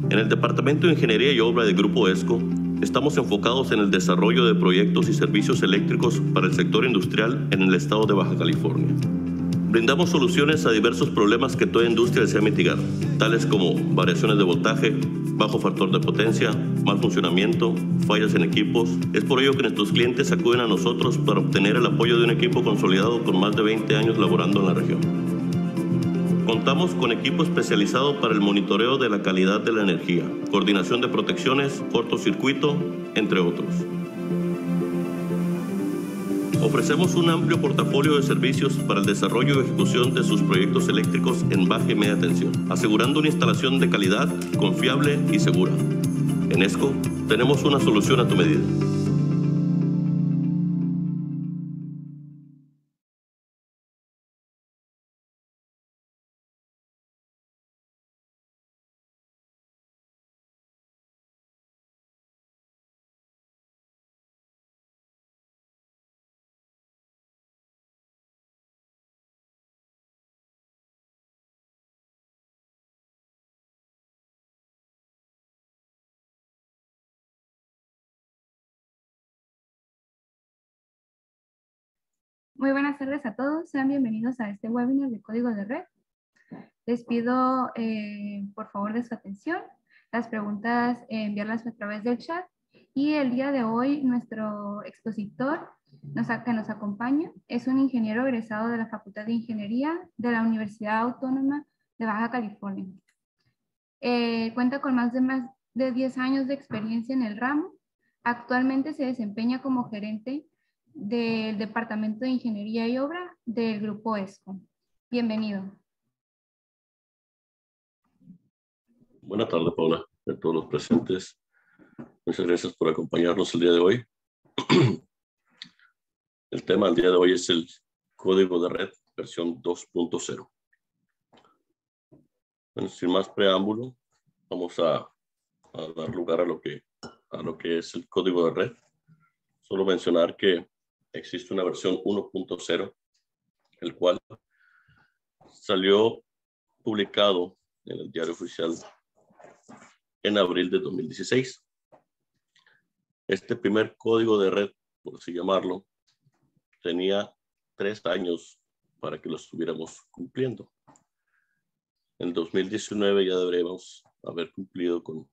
En el Departamento de Ingeniería y Obra del Grupo ESCO, estamos enfocados en el desarrollo de proyectos y servicios eléctricos para el sector industrial en el estado de Baja California. Brindamos soluciones a diversos problemas que toda industria desea mitigar, tales como variaciones de voltaje, bajo factor de potencia, mal funcionamiento, fallas en equipos. Es por ello que nuestros clientes acuden a nosotros para obtener el apoyo de un equipo consolidado con más de 20 años laborando en la región. Contamos con equipo especializado para el monitoreo de la calidad de la energía, coordinación de protecciones, cortocircuito, entre otros. Ofrecemos un amplio portafolio de servicios para el desarrollo y ejecución de sus proyectos eléctricos en baja y media tensión, asegurando una instalación de calidad, confiable y segura. En ESCO tenemos una solución a tu medida. Muy buenas tardes a todos, sean bienvenidos a este webinar de Código de Red. Les pido por favor de su atención, las preguntas enviarlas a través del chat y el día de hoy nuestro expositor que nos acompaña es un ingeniero egresado de la Facultad de Ingeniería de la Universidad Autónoma de Baja California. Cuenta con más de 10 años de experiencia en el ramo. Actualmente se desempeña como gerente del Departamento de Ingeniería y Obra del Grupo ESCO. Bienvenido. Buenas tardes, Paula, a todos los presentes. Muchas gracias por acompañarnos el día de hoy. El tema del día de hoy es el Código de Red versión 2.0. Bueno, sin más preámbulo, vamos a dar lugar a lo que es el Código de Red. Solo mencionar que existe una versión 1.0, el cual salió publicado en el Diario Oficial en abril de 2016. Este primer código de red, por así llamarlo, tenía 3 años para que lo estuviéramos cumpliendo. En 2019 ya deberemos haber cumplido con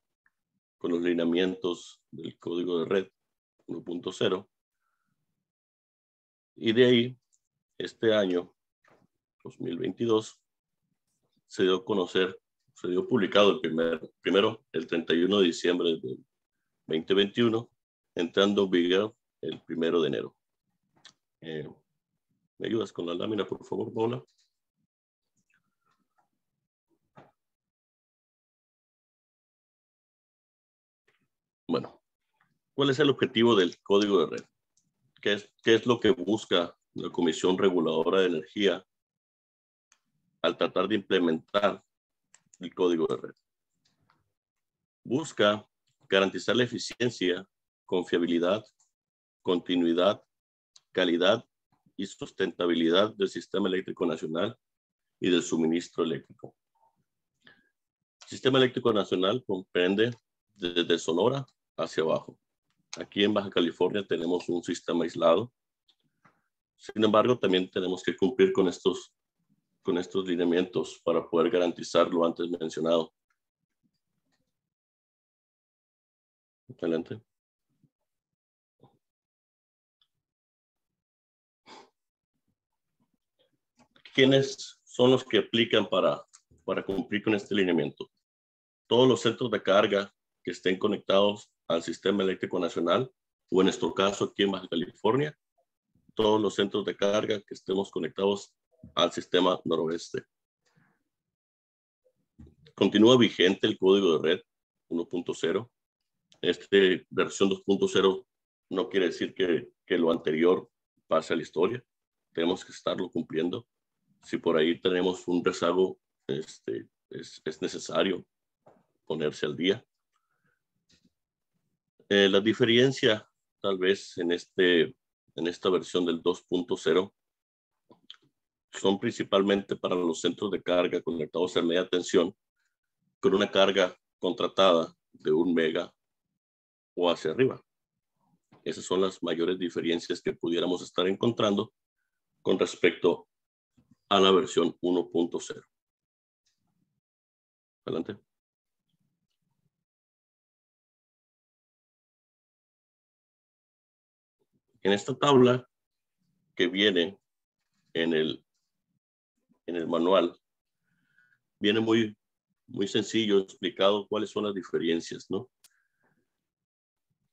los lineamientos del código de red 1.0. Y de ahí, este año, 2022, se dio publicado primero el 31 de diciembre de 2021, entrando en vigor el 1 de enero. ¿Me ayudas con la lámina, por favor, Paula? Bueno, ¿cuál es el objetivo del código de red? ¿Qué es lo que busca la Comisión Reguladora de Energía al tratar de implementar el código de red? Busca garantizar la eficiencia, confiabilidad, continuidad, calidad y sustentabilidad del sistema eléctrico nacional y del suministro eléctrico. El sistema eléctrico nacional comprende desde Sonora hacia abajo. Aquí en Baja California tenemos un sistema aislado. Sin embargo, también tenemos que cumplir con estos lineamientos para poder garantizar lo antes mencionado. Excelente. ¿Quiénes son los que aplican para cumplir con este lineamiento? Todos los centros de carga que estén conectados al sistema eléctrico nacional, o en nuestro caso aquí en Baja California, todos los centros de carga que estemos conectados al sistema noroeste. Continúa vigente el código de red 1.0. Versión 2.0 no quiere decir que lo anterior pase a la historia. Tenemos que estarlo cumpliendo. Si por ahí tenemos un rezago, es necesario ponerse al día. La diferencia, tal vez, en esta versión del 2.0 son principalmente para los centros de carga conectados a media tensión con una carga contratada de 1 mega o hacia arriba. Esas son las mayores diferencias que pudiéramos estar encontrando con respecto a la versión 1.0. Adelante. En esta tabla que viene en el manual, viene muy sencillo explicado cuáles son las diferencias, ¿no?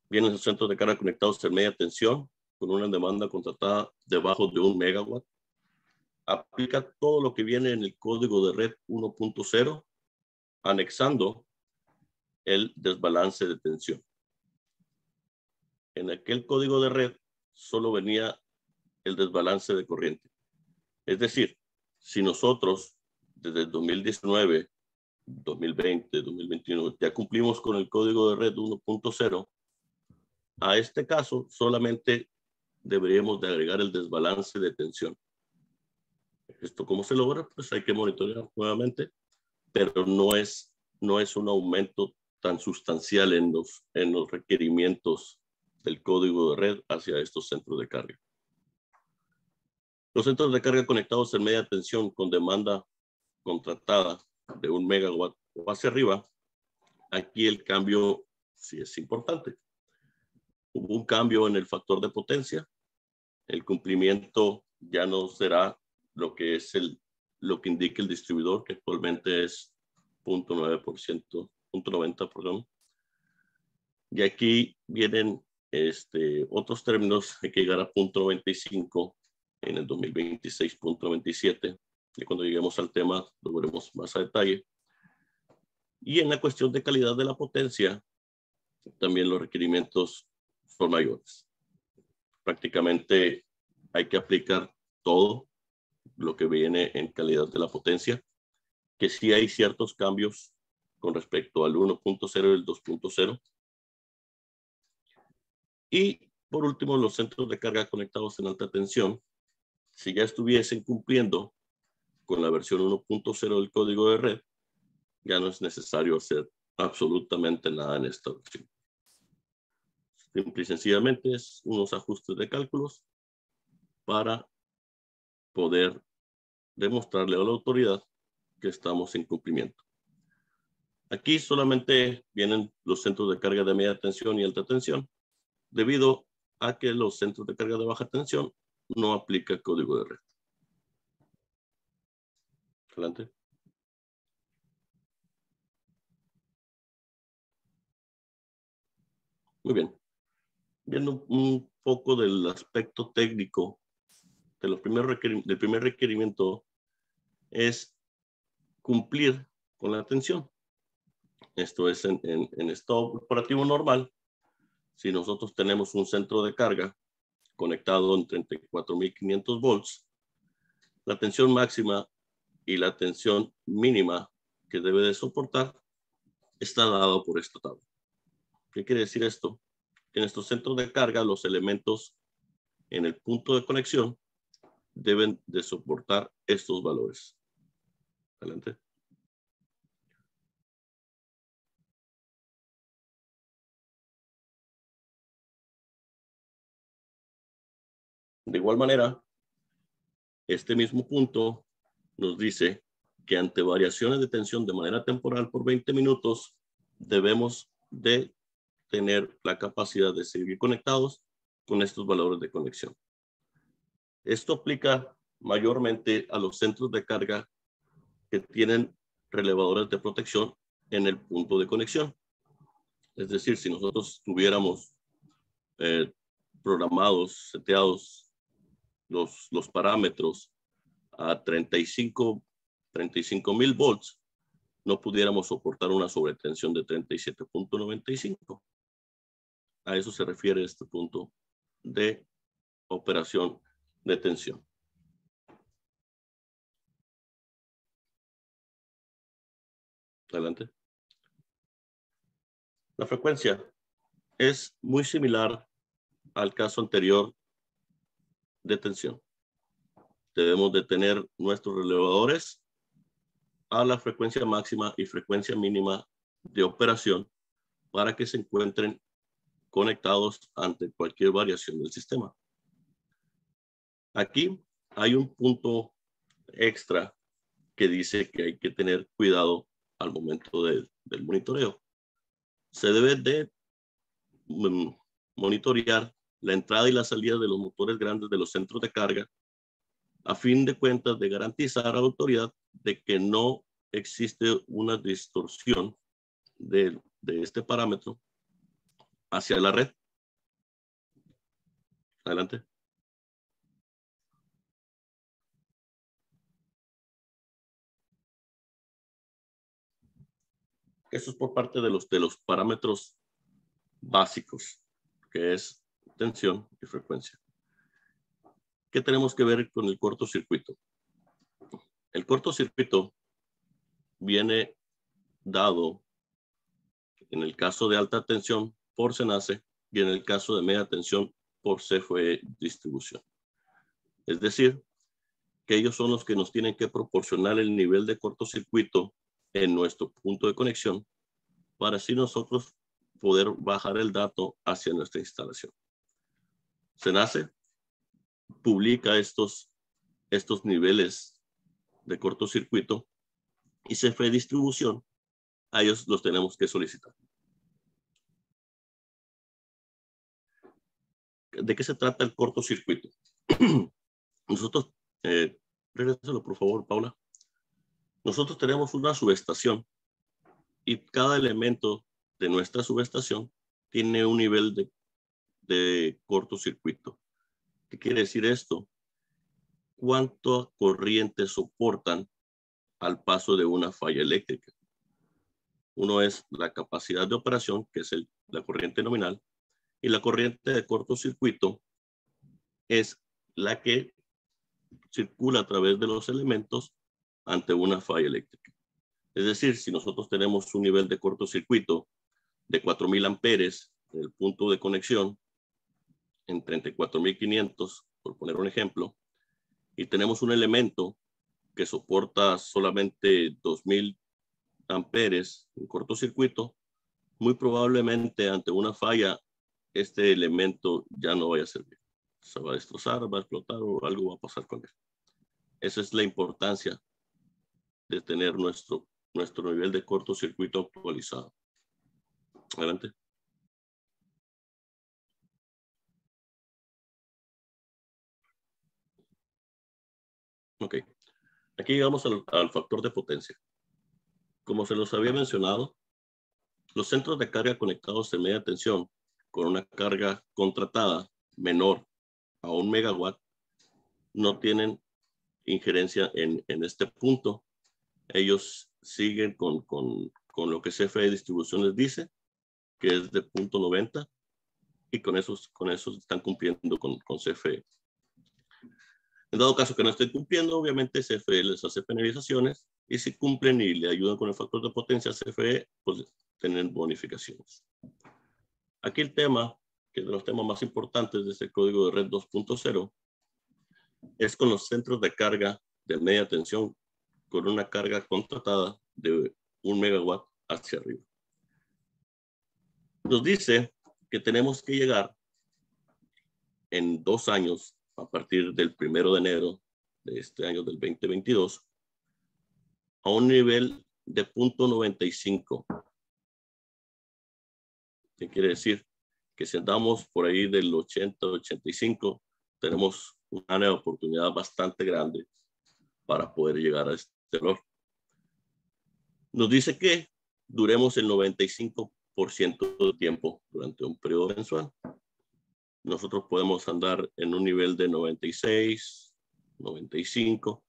Vienen los centros de carga conectados a media tensión con una demanda contratada debajo de 1 megawatt. Aplica todo lo que viene en el código de red 1.0, anexando el desbalance de tensión. En aquel código de red solo venía el desbalance de corriente. Es decir, si nosotros desde el 2019, 2020, 2021 ya cumplimos con el código de red 1.0, a este caso solamente deberíamos de agregar el desbalance de tensión. ¿Esto cómo se logra? Pues hay que monitorear nuevamente, pero no es un aumento tan sustancial en los requerimientos del código de red hacia estos centros de carga. Los centros de carga conectados en media tensión con demanda contratada de 1 megawatt o hacia arriba, aquí el cambio sí es importante. Hubo un cambio en el factor de potencia. El cumplimiento ya no será lo que es lo que indica el distribuidor, que actualmente es 0.90%, perdón. Y aquí vienen otros términos. Hay que llegar a 0.95 en el 2026, 0.97. Y cuando lleguemos al tema lo veremos más a detalle. Y en la cuestión de calidad de la potencia, también los requerimientos son mayores. Prácticamente hay que aplicar todo lo que viene en calidad de la potencia, que sí hay ciertos cambios con respecto al 1.0 y el 2.0. Y por último, los centros de carga conectados en alta tensión, si ya estuviesen cumpliendo con la versión 1.0 del código de red, ya no es necesario hacer absolutamente nada en esta versión. Simple y sencillamente es unos ajustes de cálculos para poder demostrarle a la autoridad que estamos en cumplimiento. Aquí solamente vienen los centros de carga de media tensión y alta tensión, debido a que los centros de carga de baja tensión no aplica el código de red. Adelante. Muy bien. Viendo un poco del aspecto técnico de los del primer requerimiento, es cumplir con la tensión. Esto es en estado operativo normal. Si nosotros tenemos un centro de carga conectado en 34.500 volts, la tensión máxima y la tensión mínima que debe de soportar está dado por esta tabla. ¿Qué quiere decir esto? Que en estos centros de carga los elementos en el punto de conexión deben de soportar estos valores. Adelante. De igual manera, este mismo punto nos dice que ante variaciones de tensión de manera temporal por 20 minutos, debemos de tener la capacidad de seguir conectados con estos valores de conexión. Esto aplica mayormente a los centros de carga que tienen relevadores de protección en el punto de conexión. Es decir, si nosotros tuviéramos programados, seteados los parámetros a 35.000 volts, no pudiéramos soportar una sobretensión de 37.95. A eso se refiere este punto de operación de tensión. Adelante. La frecuencia es muy similar al caso anterior de tensión. debemos de tener nuestros relevadores a la frecuencia máxima y frecuencia mínima de operación para que se encuentren conectados ante cualquier variación del sistema. Aquí hay un punto extra que dice que hay que tener cuidado al momento del monitoreo. Se debe de monitorear la entrada y la salida de los motores grandes de los centros de carga a fin de cuentas de garantizar a la autoridad de que no existe una distorsión de este parámetro hacia la red. Adelante. Eso es por parte de los parámetros básicos, que es tensión y frecuencia. ¿Qué tenemos que ver con el cortocircuito? El cortocircuito viene dado en el caso de alta tensión por SENACE y en el caso de media tensión por CFE distribución. Es decir, que ellos son los que nos tienen que proporcionar el nivel de cortocircuito en nuestro punto de conexión para así nosotros poder bajar el dato hacia nuestra instalación. SENACE publica estos niveles de cortocircuito y CFE distribución, a ellos los tenemos que solicitar. ¿De qué se trata el cortocircuito? Nosotros, regrésalo por favor, Paula. Nosotros tenemos una subestación y cada elemento de nuestra subestación tiene un nivel de cortocircuito. ¿Qué quiere decir esto? ¿Cuánta corriente soportan al paso de una falla eléctrica? Uno es la capacidad de operación, que es la corriente nominal, y la corriente de cortocircuito es la que circula a través de los elementos ante una falla eléctrica. Es decir, si nosotros tenemos un nivel de cortocircuito de 4.000 amperes en el punto de conexión, en 34.500, por poner un ejemplo, y tenemos un elemento que soporta solamente 2.000 amperes en cortocircuito, muy probablemente ante una falla, este elemento ya no vaya a servir. Se va a destrozar, va a explotar o algo va a pasar con él. Esa es la importancia de tener nuestro nivel de cortocircuito actualizado. Adelante. Ok. Aquí llegamos al factor de potencia. Como se los había mencionado, los centros de carga conectados en media tensión con una carga contratada menor a 1 megawatt no tienen injerencia en este punto. Ellos siguen con lo que CFE Distribución les dice, que es de 0.90, y con eso están cumpliendo con CFE. En dado caso que no estén cumpliendo, obviamente CFE les hace penalizaciones, y si cumplen y le ayudan con el factor de potencia CFE, pues tienen bonificaciones. Aquí el tema, que es de los temas más importantes de este código de red 2.0, es con los centros de carga de media tensión con una carga contratada de 1 megawatt hacia arriba. Nos dice que tenemos que llegar en 2 años, a partir del 1 de enero de este año del 2022, a un nivel de 0.95. ¿Qué quiere decir? Que si andamos por ahí del 80-85, tenemos una oportunidad bastante grande para poder llegar a este valor. Nos dice que duremos el 95% del tiempo durante un periodo mensual. Nosotros podemos andar en un nivel de 96, 95,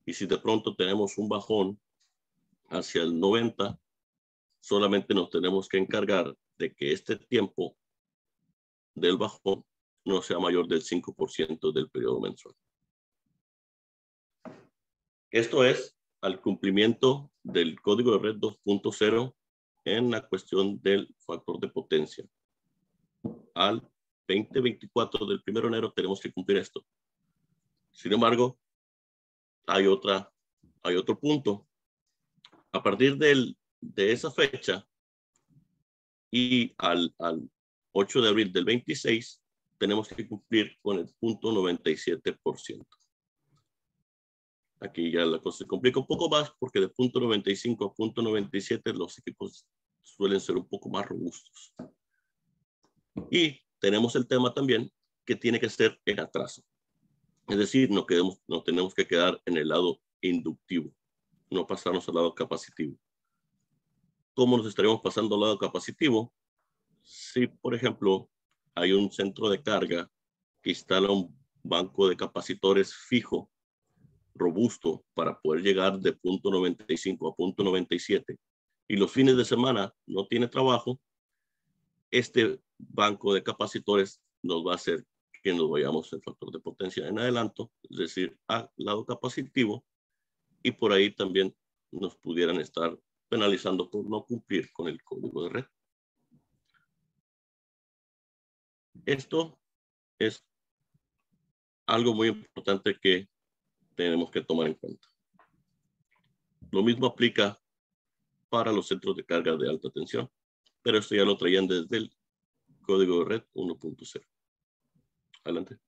y si de pronto tenemos un bajón hacia el 90, solamente nos tenemos que encargar de que este tiempo del bajón no sea mayor del 5% del periodo mensual. Esto es al cumplimiento del código de red 2.0 en la cuestión del factor de potencia. Al 2024 del 1 de enero tenemos que cumplir esto. Sin embargo, hay otro punto. A partir de esa fecha y al 8 de abril del 26, tenemos que cumplir con el punto 97%. Aquí ya la cosa se complica un poco más porque de punto 95 a punto 97 los equipos suelen ser un poco más robustos. Y tenemos el tema también que tiene que ser en atraso. Es decir, no tenemos que quedar en el lado inductivo, no pasarnos al lado capacitivo. ¿Cómo nos estaremos pasando al lado capacitivo? Si, por ejemplo, hay un centro de carga que instala un banco de capacitores fijo, robusto, para poder llegar de punto 95 a punto 97, y los fines de semana no tiene trabajo, este banco de capacitores nos va a hacer que nos vayamos el factor de potencia en adelanto, es decir, al lado capacitivo, y por ahí también nos pudieran estar penalizando por no cumplir con el código de red. Esto es algo muy importante que tenemos que tomar en cuenta. Lo mismo aplica para los centros de carga de alta tensión, pero esto ya lo traían desde el código de red 1.0. Adelante.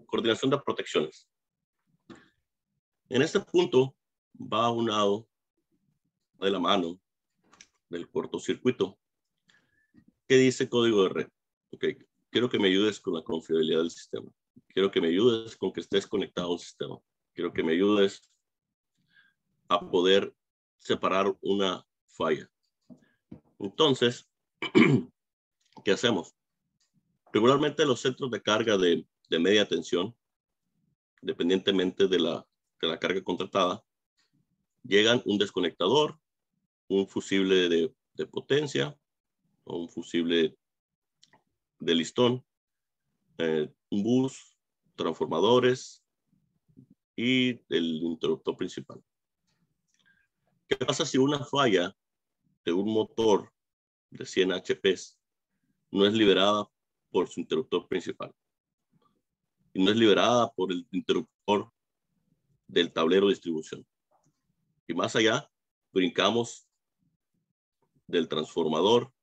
Coordinación de protecciones. En este punto va aunado de la mano del cortocircuito. ¿Qué dice código de red? Ok, quiero que me ayudes con la confiabilidad del sistema. Quiero que me ayudes con que estés conectado a un sistema. Quiero que me ayudes a poder separar una falla. Entonces, ¿qué hacemos? Regularmente los centros de carga de media tensión, dependientemente de la carga contratada, llegan un desconectador, un fusible de potencia o un fusible de listón, un bus, transformadores y el interruptor principal. ¿Qué pasa si una falla de un motor de 100 HPs no es liberada por su interruptor principal y no es liberada por el interruptor del tablero de distribución? Y más allá, brincamos del transformador,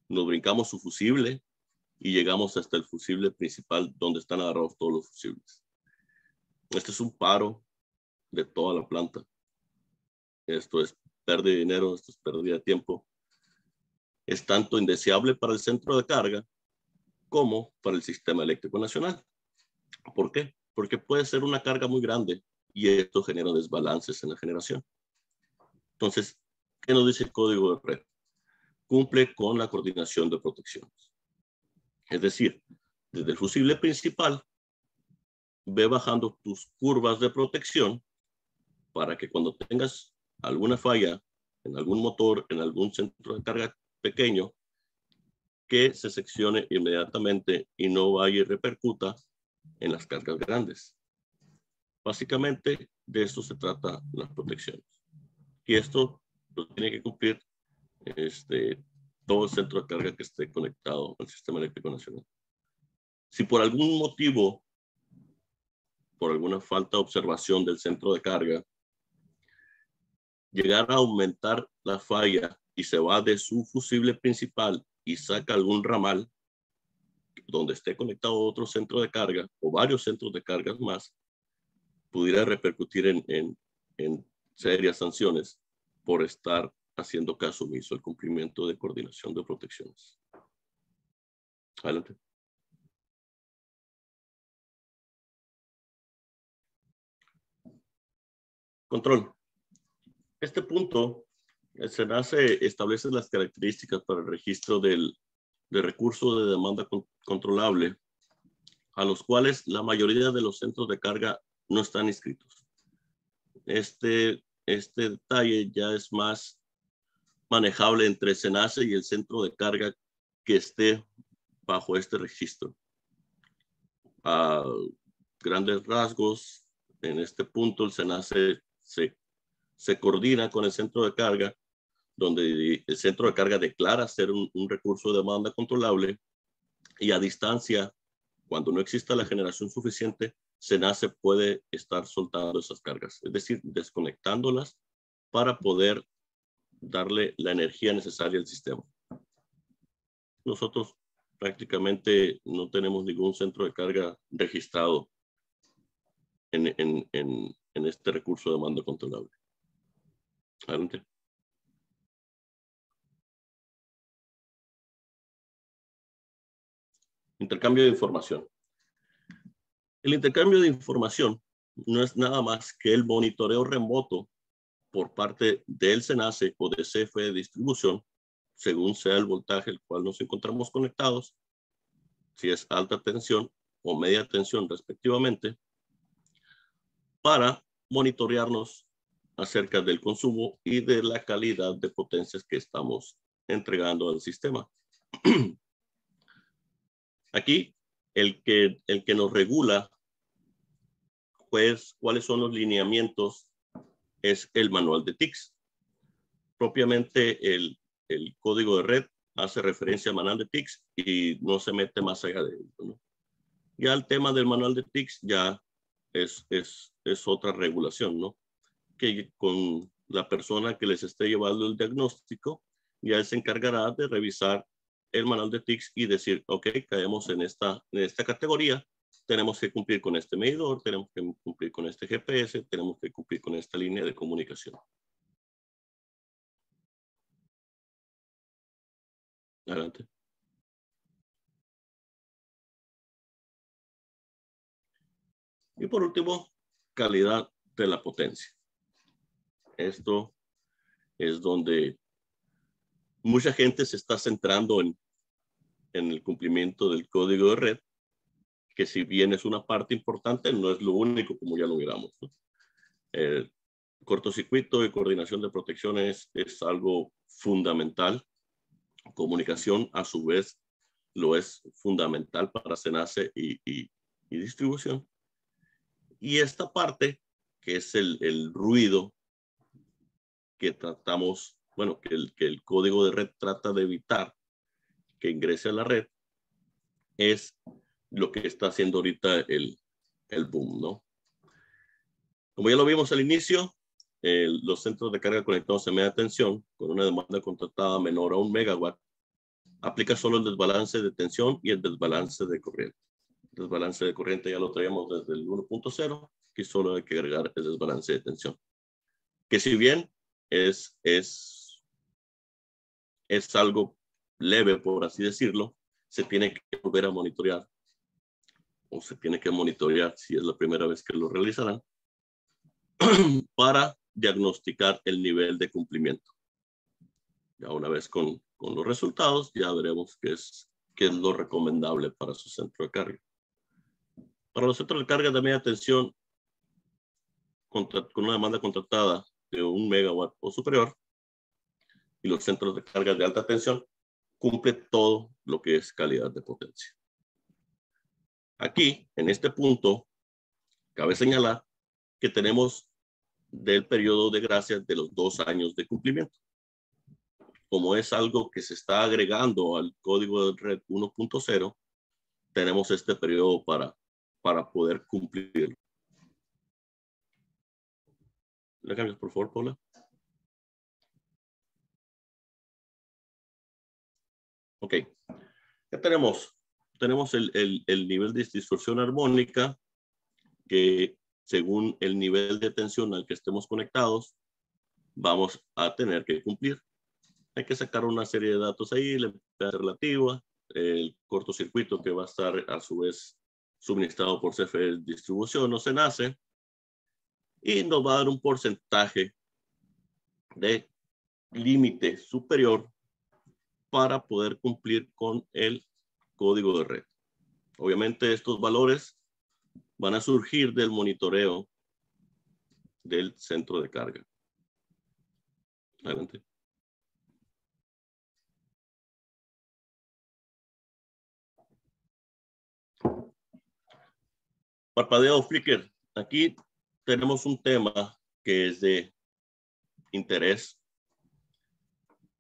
nos brincamos su fusible y llegamos hasta el fusible principal donde están agarrados todos los fusibles. Este es un paro de toda la planta. Esto es pérdida de dinero, esto es pérdida de tiempo. Es tanto indeseable para el centro de carga como para el sistema eléctrico nacional. ¿Por qué? Porque puede ser una carga muy grande y esto genera desbalances en la generación. Entonces, ¿qué nos dice el código de red? Cumple con la coordinación de protecciones. Es decir, desde el fusible principal, ve bajando tus curvas de protección para que cuando tengas alguna falla en algún motor, en algún centro de carga pequeño, que se seccione inmediatamente y no vaya y repercuta en las cargas grandes. Básicamente, de esto se trata las protecciones. Y esto lo tiene que cumplir todo el centro de carga que esté conectado al sistema eléctrico nacional. Si por algún motivo, por alguna falta de observación del centro de carga, llegara a aumentar la falla y se va de su fusible principal y saca algún ramal donde esté conectado a otro centro de carga o varios centros de cargas más, pudiera repercutir en serias sanciones por estar haciendo caso omiso al cumplimiento de coordinación de protecciones. Adelante. Control. Este punto, el SENACE establece las características para el registro de recursos de demanda controlable, a los cuales la mayoría de los centros de carga no están inscritos. Este detalle ya es más manejable entre SENACE y el centro de carga que esté bajo este registro. A grandes rasgos, en este punto el SENACE se se coordina con el centro de carga, donde el centro de carga declara ser un recurso de demanda controlable, y a distancia, cuando no exista la generación suficiente, SENACE puede estar soltando esas cargas, es decir, desconectándolas para poder darle la energía necesaria al sistema. Nosotros prácticamente no tenemos ningún centro de carga registrado en este recurso de demanda controlable. Adelante. Intercambio de información. El intercambio de información no es nada más que el monitoreo remoto por parte del SENACE o de CFE de distribución, según sea el voltaje al cual nos encontramos conectados, si es alta tensión o media tensión respectivamente, para monitorearnos acerca del consumo y de la calidad de potencias que estamos entregando al sistema. Aquí, el que nos regula, pues, cuáles son los lineamientos, es el manual de TICS. Propiamente, el código de red hace referencia al manual de TICS y no se mete más allá de ello, ¿no? Ya el tema del manual de TICS ya es otra regulación, ¿no? Que con la persona que les esté llevando el diagnóstico, ya se encargará de revisar el manual de TICS y decir, ok, caemos en esta categoría, tenemos que cumplir con este medidor, tenemos que cumplir con este GPS, tenemos que cumplir con esta línea de comunicación. Adelante. Y por último, calidad de la potencia. Esto es donde mucha gente se está centrando en el cumplimiento del código de red, que si bien es una parte importante, no es lo único, como ya lo miramos, ¿no? El cortocircuito y coordinación de protecciones es algo fundamental. Comunicación, a su vez, lo es fundamental para SENACE y distribución. Y esta parte, que es el ruido que tratamos, bueno, que el código de red trata de evitar que ingrese a la red, es lo que está haciendo ahorita el boom, ¿no? Como ya lo vimos al inicio, los centros de carga conectados a media tensión con una demanda contratada menor a 1 megawatt aplica solo el desbalance de tensión y el desbalance de corriente. El desbalance de corriente ya lo traíamos desde el 1.0, que solo hay que agregar el desbalance de tensión, que si bien es algo leve, por así decirlo, se tiene que volver a monitorear, o se tiene que monitorear si es la primera vez que lo realizarán, para diagnosticar el nivel de cumplimiento. Ya una vez con los resultados, ya veremos qué es lo recomendable para su centro de carga. Para los centros de carga de media tensión, con una demanda contratada de 1 megawatt o superior, y los centros de carga de alta tensión, cumple todo lo que es calidad de potencia. Aquí, en este punto, cabe señalar que tenemos del periodo de gracia de los 2 años de cumplimiento. Como es algo que se está agregando al código de red 1.0, tenemos este periodo para poder cumplir. ¿Le cambias, por favor, Paula? Ok. ¿Qué tenemos? Tenemos el nivel de distorsión armónica, que según el nivel de tensión al que estemos conectados, vamos a tener que cumplir. Hay que sacar una serie de datos ahí, la impedancia relativa, el cortocircuito que va a estar a su vez suministrado por CFE de distribución o SENACE, y nos va a dar un porcentaje de límite superior para poder cumplir con el código de red. Obviamente estos valores van a surgir del monitoreo del centro de carga. Adelante. Parpadeo flicker. Aquí tenemos un tema que es de interés,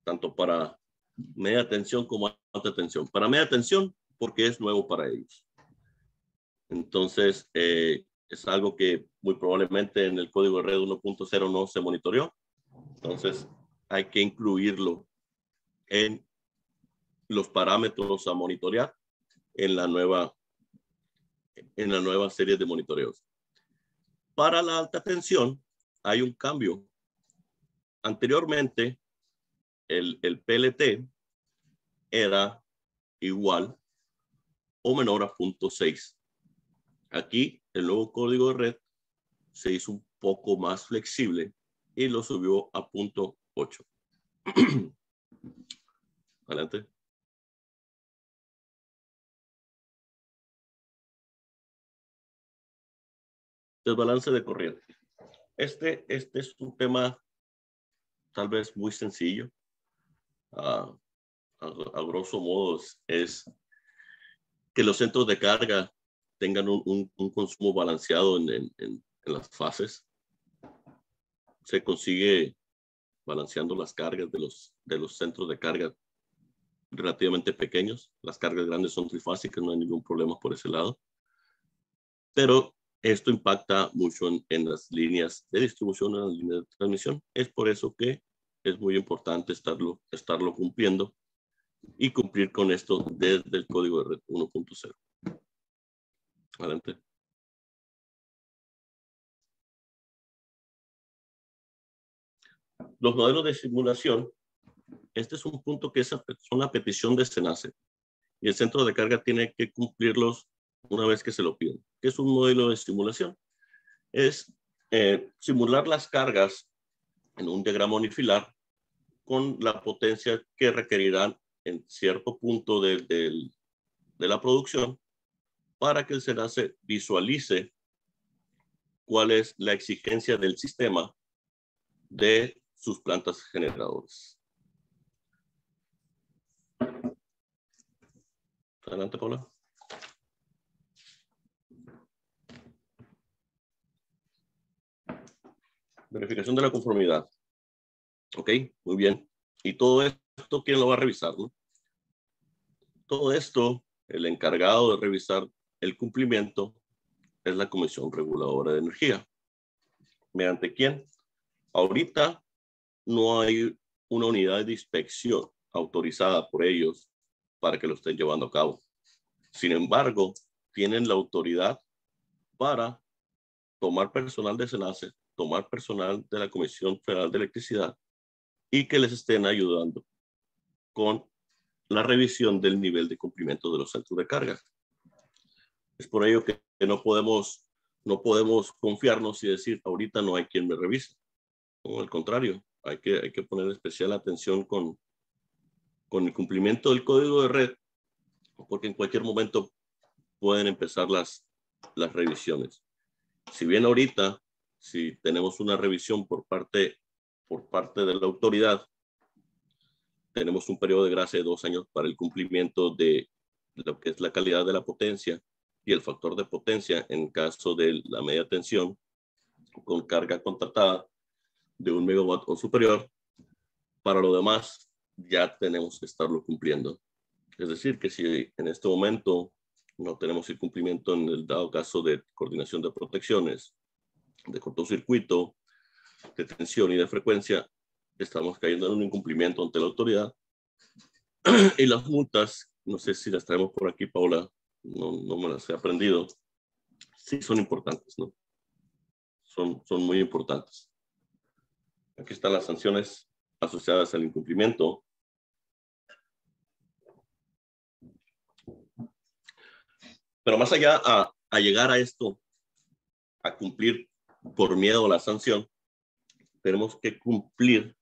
tanto para media tensión como alta tensión. Para media tensión, porque es nuevo para ellos. Entonces, es algo que muy probablemente en el código de red 1.0 no se monitoreó. Entonces, hay que incluirlo en los parámetros a monitorear en la nueva serie de monitoreos. Para la alta tensión, hay un cambio. Anteriormente, el PLT era igual o menor a 0.6. Aquí, el nuevo código de red se hizo un poco más flexible y lo subió a 0.8. Adelante. Desbalance de corriente. Este es un tema tal vez muy sencillo. A grosso modo es que los centros de carga tengan un consumo balanceado en las fases. Se consigue balanceando las cargas de los centros de carga relativamente pequeños. Las cargas grandes son trifásicas, no hay ningún problema por ese lado. Pero esto impacta mucho en las líneas de distribución, en las líneas de transmisión. Es por eso que es muy importante estarlo cumpliendo y cumplir con esto desde el código de red 1.0. Adelante. Los modelos de simulación, este es un punto que es una petición de SENACE y el centro de carga tiene que cumplirlos una vez que se lo piden. ¿Qué es un modelo de simulación? Es simular las cargas en un diagrama unifilar con la potencia que requerirán en cierto punto de la producción para que el SENACE visualice cuál es la exigencia del sistema de sus plantas generadoras. Adelante, Paula. Verificación de la conformidad. Ok, muy bien. Y todo esto, ¿quién lo va a revisar, no? Todo esto, el encargado de revisar el cumplimiento es la Comisión Reguladora de Energía. ¿Mediante quién? Ahorita no hay una unidad de inspección autorizada por ellos para que lo estén llevando a cabo. Sin embargo, tienen la autoridad para tomar personal de SENACE, tomar personal de la Comisión Federal de Electricidad y que les estén ayudando con la revisión del nivel de cumplimiento de los centros de carga. Es por ello que no podemos confiarnos y decir, ahorita no hay quien me revise. No, al contrario, hay que poner especial atención con el cumplimiento del código de red, porque en cualquier momento pueden empezar las revisiones. Si bien ahorita, si tenemos una revisión por parte de la autoridad, tenemos un periodo de gracia de 2 años para el cumplimiento de lo que es la calidad de la potencia y el factor de potencia en caso de la media tensión con carga contratada de 1 megawatt o superior. Para lo demás, ya tenemos que estarlo cumpliendo. Es decir, que si en este momento no tenemos el cumplimiento en el dado caso de coordinación de protecciones, de cortocircuito, de tensión y de frecuencia, estamos cayendo en un incumplimiento ante la autoridad. Y las multas, no sé si las traemos por aquí, Paula, no me las he aprendido. Sí, son importantes, ¿no? Son muy importantes. Aquí están las sanciones asociadas al incumplimiento. Pero más allá a llegar a esto, a cumplir por miedo a la sanción, tenemos que cumplir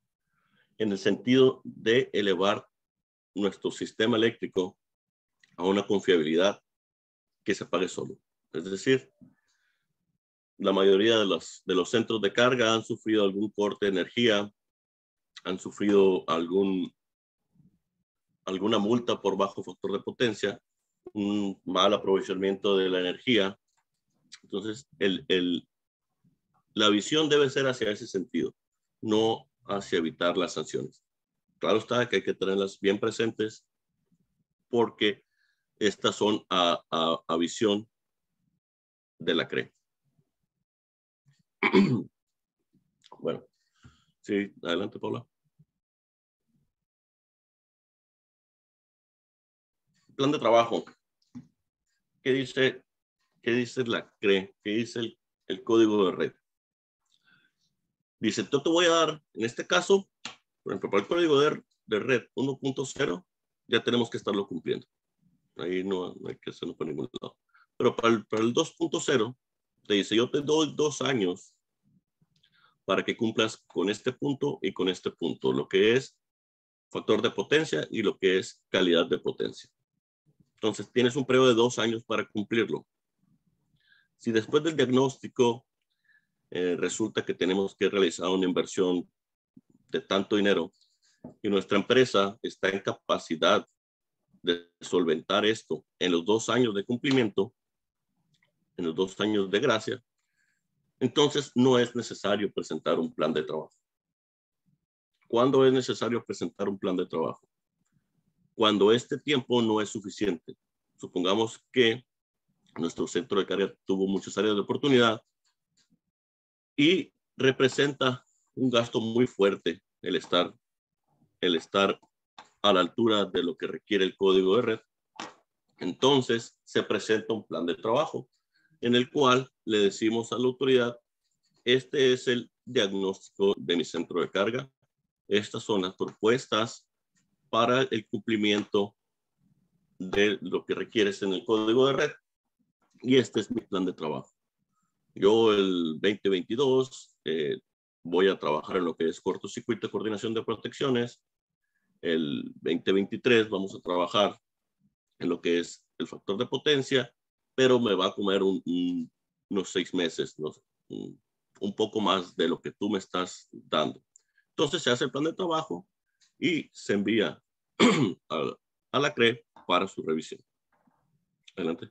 en el sentido de elevar nuestro sistema eléctrico a una confiabilidad que se pague solo. Es decir, la mayoría de los centros de carga han sufrido algún corte de energía, han sufrido alguna multa por bajo factor de potencia, un mal aprovechamiento de la energía. Entonces, la visión debe ser hacia ese sentido, no hacia evitar las sanciones. Claro está que hay que tenerlas bien presentes porque estas son a visión de la CRE. Bueno, sí, adelante, Paula. Plan de trabajo. ¿Qué dice la CRE? ¿Qué dice el código de red? Dice, yo te voy a dar, en este caso, por ejemplo, para el código de red 1.0, ya tenemos que estarlo cumpliendo. Ahí no hay que hacerlo por ningún lado. Pero para el 2.0, te dice, yo te doy 2 años para que cumplas con este punto y con este punto, lo que es factor de potencia y lo que es calidad de potencia. Entonces, tienes un periodo de 2 años para cumplirlo. Si después del diagnóstico resulta que tenemos que realizar una inversión de tanto dinero y nuestra empresa está en capacidad de solventar esto en los 2 años de cumplimiento, en los 2 años de gracia, entonces no es necesario presentar un plan de trabajo. ¿Cuándo es necesario presentar un plan de trabajo? Cuando este tiempo no es suficiente. Supongamos que nuestro centro de carga tuvo muchas áreas de oportunidad y representa un gasto muy fuerte el estar a la altura de lo que requiere el código de red. Entonces se presenta un plan de trabajo en el cual le decimos a la autoridad, este es el diagnóstico de mi centro de carga, estas son las propuestas para el cumplimiento de lo que requieres en el código de red y este es mi plan de trabajo. Yo el 2022 voy a trabajar en lo que es cortocircuito, coordinación de protecciones. El 2023 vamos a trabajar en lo que es el factor de potencia, pero me va a comer unos 6 meses, un poco más de lo que tú me estás dando. Entonces se hace el plan de trabajo y se envía a la CRE para su revisión. Adelante.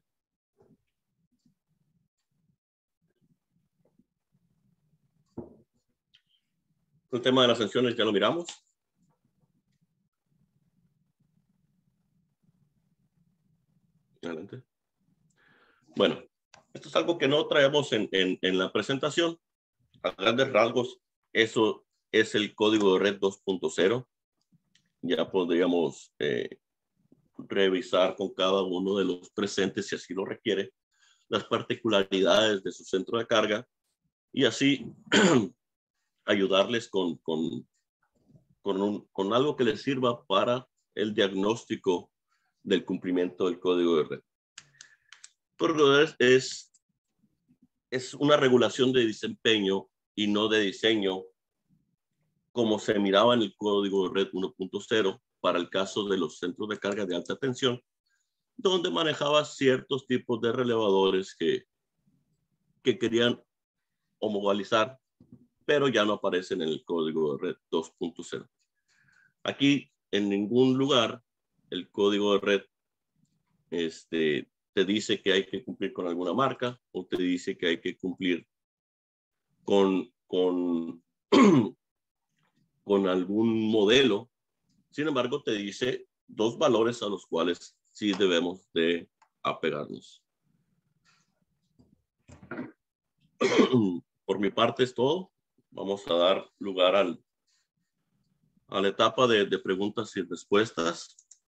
El tema de las sanciones ya lo miramos. Adelante. Bueno, esto es algo que no traemos en la presentación. A grandes rasgos, eso es el código de red 2.0. Ya podríamos revisar con cada uno de los presentes, si así lo requiere, las particularidades de su centro de carga y así ayudarles con algo que les sirva para el diagnóstico del cumplimiento del código de red. Pero es una regulación de desempeño y no de diseño como se miraba en el código de red 1.0 para el caso de los centros de carga de alta tensión, donde manejaba ciertos tipos de relevadores que querían homogalizar, pero ya no aparecen en el código de red 2.0. Aquí en ningún lugar el código de red te dice que hay que cumplir con alguna marca o te dice que hay que cumplir con algún modelo. Sin embargo, te dice 2 valores a los cuales sí debemos de apegarnos. Por mi parte es todo. Vamos a dar lugar a la etapa de preguntas y respuestas.